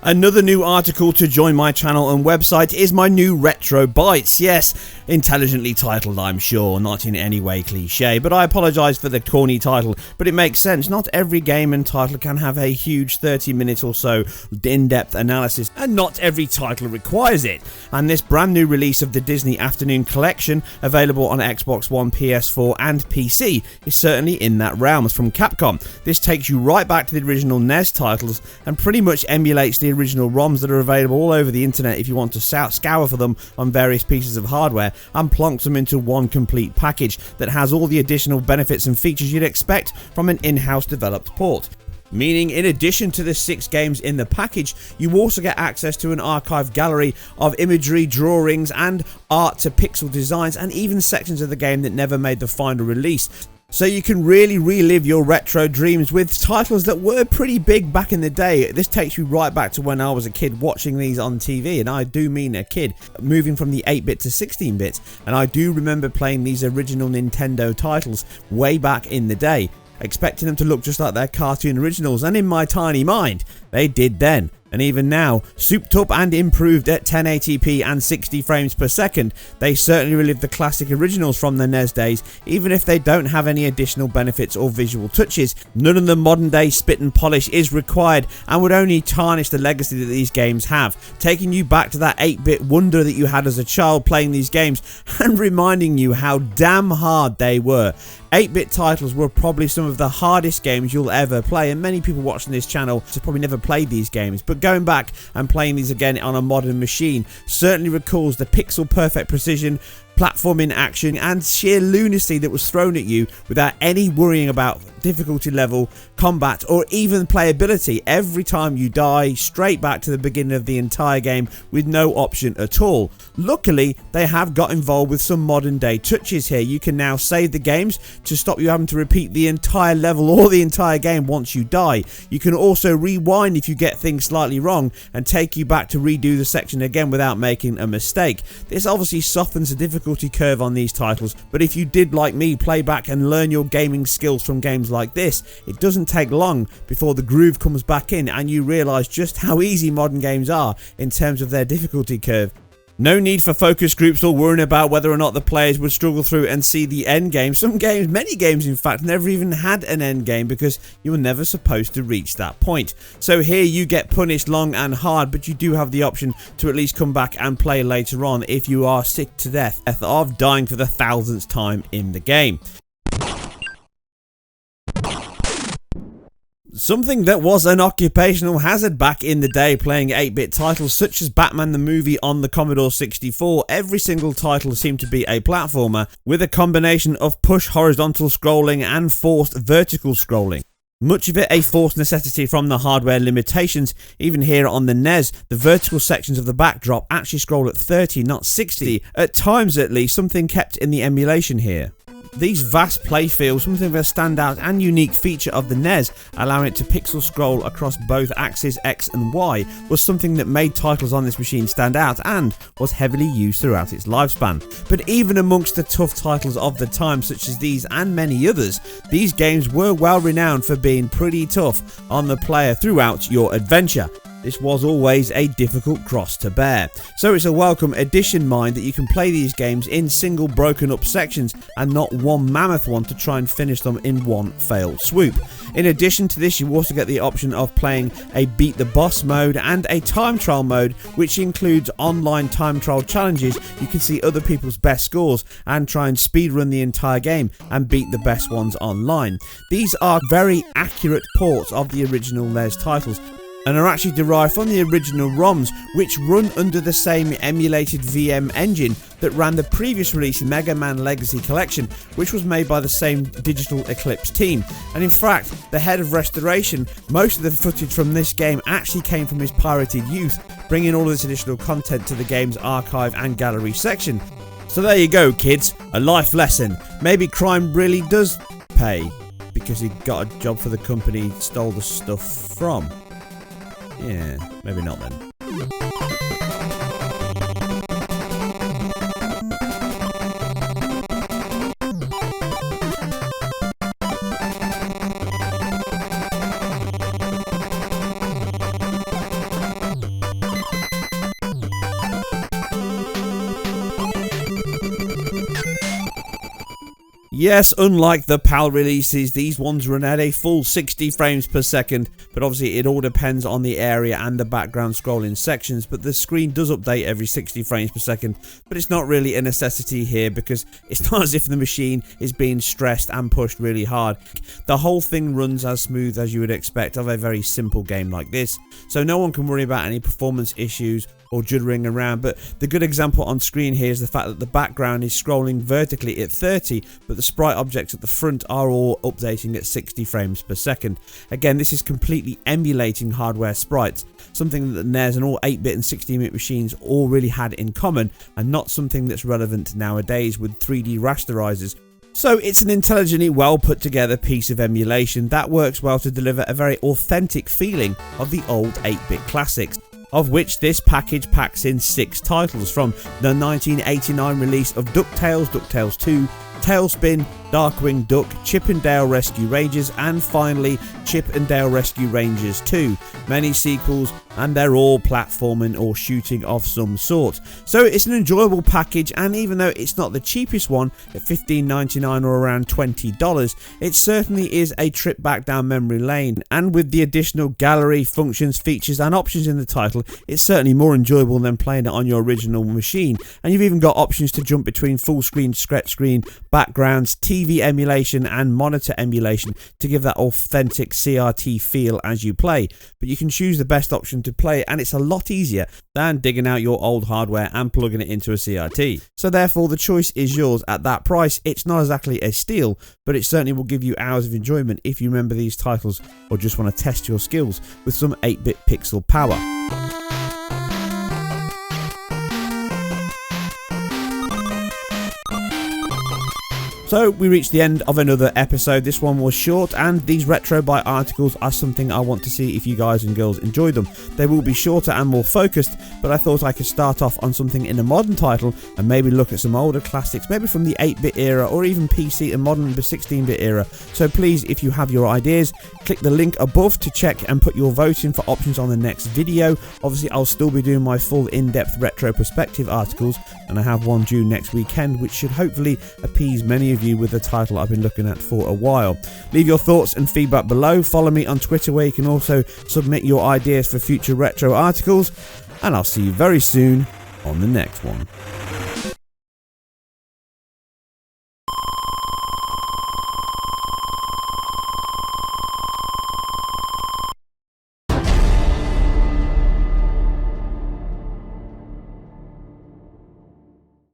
Another new article to join my channel and website is my new Retro Bytes. Yes, intelligently titled, I'm sure, not in any way cliche, but I apologise for the corny title, but it makes sense. Not every game and title can have a huge 30-minute or so in-depth analysis, and not every title requires it. And this brand new release of the Disney Afternoon Collection, available on Xbox One, PS4 and PC, is certainly in that realm from Capcom. This takes you right back to the original NES titles and pretty much emulates the original ROMs that are available all over the internet if you want to scour for them on various pieces of hardware, and plonks them into one complete package that has all the additional benefits and features you'd expect from an in-house developed port. Meaning, in addition to the 6 games in the package, you also get access to an archive gallery of imagery, drawings and art to pixel designs, and even sections of the game that never made the final release. So you can really relive your retro dreams with titles that were pretty big back in the day. This takes you right back to when I was a kid watching these on TV, and I do mean a kid, moving from the 8-bit to 16-bit, and I do remember playing these original Nintendo titles way back in the day, expecting them to look just like their cartoon originals, and in my tiny mind, they did then. And even now, souped up and improved at 1080p and 60 frames per second, they certainly relive the classic originals from the NES days, even if they don't have any additional benefits or visual touches. None of the modern day spit and polish is required and would only tarnish the legacy that these games have, taking you back to that 8-bit wonder that you had as a child playing these games and reminding you how damn hard they were. 8-bit titles were probably some of the hardest games you'll ever play, and many people watching this channel have probably never played these games, but going back and playing these again on a modern machine certainly recalls the pixel perfect precision, platforming action and sheer lunacy that was thrown at you without any worrying about difficulty level, combat or even playability. Every time you die, straight back to the beginning of the entire game with no option at all. Luckily, they have got involved with some modern day touches here. You can now save the games to stop you having to repeat the entire level or the entire game once you die. You can also rewind if you get things slightly wrong and take you back to redo the section again without making a mistake. This obviously softens the difficulty curve on these titles, but if you did, like me, play back and learn your gaming skills from games like this, it doesn't take long before the groove comes back in and you realise just how easy modern games are in terms of their difficulty curve. No need for focus groups or worrying about whether or not the players would struggle through and see the end game. Some games, many games in fact, never even had an end game because you were never supposed to reach that point. So here you get punished long and hard, but you do have the option to at least come back and play later on if you are sick to death of dying for the 1000th time in the game. Something that was an occupational hazard back in the day, playing 8-bit titles such as Batman the movie on the Commodore 64. Every single title seemed to be a platformer with a combination of push horizontal scrolling and forced vertical scrolling. Much of it a forced necessity from the hardware limitations. Even here on the NES, the vertical sections of the backdrop actually scroll at 30, not 60, at times at least, something kept in the emulation here. These vast playfields, something of a standout and unique feature of the NES, allowing it to pixel scroll across both axes X and Y, was something that made titles on this machine stand out and was heavily used throughout its lifespan. But even amongst the tough titles of the time, such as these and many others, these games were well renowned for being pretty tough on the player throughout your adventure. This was always a difficult cross to bear. So it's a welcome addition, mind, that you can play these games in single broken up sections and not one mammoth one to try and finish them in one failed swoop. In addition to this, you also get the option of playing a beat the boss mode and a time trial mode, which includes online time trial challenges. You can see other people's best scores and try and speedrun the entire game and beat the best ones online. These are very accurate ports of the original NES titles, and are actually derived from the original ROMs, which run under the same emulated VM engine that ran the previous release Mega Man Legacy Collection, which was made by the same Digital Eclipse team. And in fact, the head of restoration, most of the footage from this game actually came from his pirated youth, bringing all of this additional content to the game's archive and gallery section. So there you go, kids, a life lesson. Maybe crime really does pay, because he got a job for the company he stole the stuff from. Yeah, maybe not then. Yes, unlike the PAL releases, these ones run at a full 60 frames per second, but obviously it all depends on the area and the background scrolling sections, but the screen does update every 60 frames per second, but it's not really a necessity here because it's not as if the machine is being stressed and pushed really hard. The whole thing runs as smooth as you would expect of a very simple game like this, so no one can worry about any performance issues or juddering around. But the good example on screen here is the fact that the background is scrolling vertically at 30, but the sprite objects at the front are all updating at 60 frames per second. Again, this is completely emulating hardware sprites, something that NES and all 8-bit and 16-bit machines all really had in common, and not something that's relevant nowadays with 3D rasterizers. So it's an intelligently well put together piece of emulation that works well to deliver a very authentic feeling of the old 8-bit classics, of which this package packs in 6 titles, from the 1989 release of DuckTales, DuckTales 2, Tailspin, Darkwing Duck, Chip 'n Dale Rescue Rangers, and finally Chip 'n Dale Rescue Rangers 2. Many sequels, and they're all platforming or shooting of some sort. So it's an enjoyable package, and even though it's not the cheapest one at $15.99 or around $20, it certainly is a trip back down memory lane, and with the additional gallery, functions, features and options in the title, it's certainly more enjoyable than playing it on your original machine. And you've even got options to jump between full screen, stretch screen, backgrounds, TV emulation and monitor emulation to give that authentic CRT feel as you play. But you can choose the best option to play, and it's a lot easier than digging out your old hardware and plugging it into a CRT. So therefore the choice is yours. At that price, it's not exactly a steal, but it certainly will give you hours of enjoyment if you remember these titles or just want to test your skills with some 8-bit pixel power. So we reached the end of another episode. This one was short, and these Retro Byte articles are something I want to see if you guys and girls enjoy them. They will be shorter and more focused, but I thought I could start off on something in a modern title and maybe look at some older classics, maybe from the 8-bit era or even PC and modern 16-bit era. So please, if you have your ideas, click the link above to check and put your vote in for options on the next video. Obviously, I'll still be doing my full in-depth retro perspective articles, and I have one due next weekend, which should hopefully appease many of you with the title I've been looking at for a while. Leave your thoughts and feedback below. Follow me on Twitter, where you can also submit your ideas for future retro articles, and I'll see you very soon on the next one.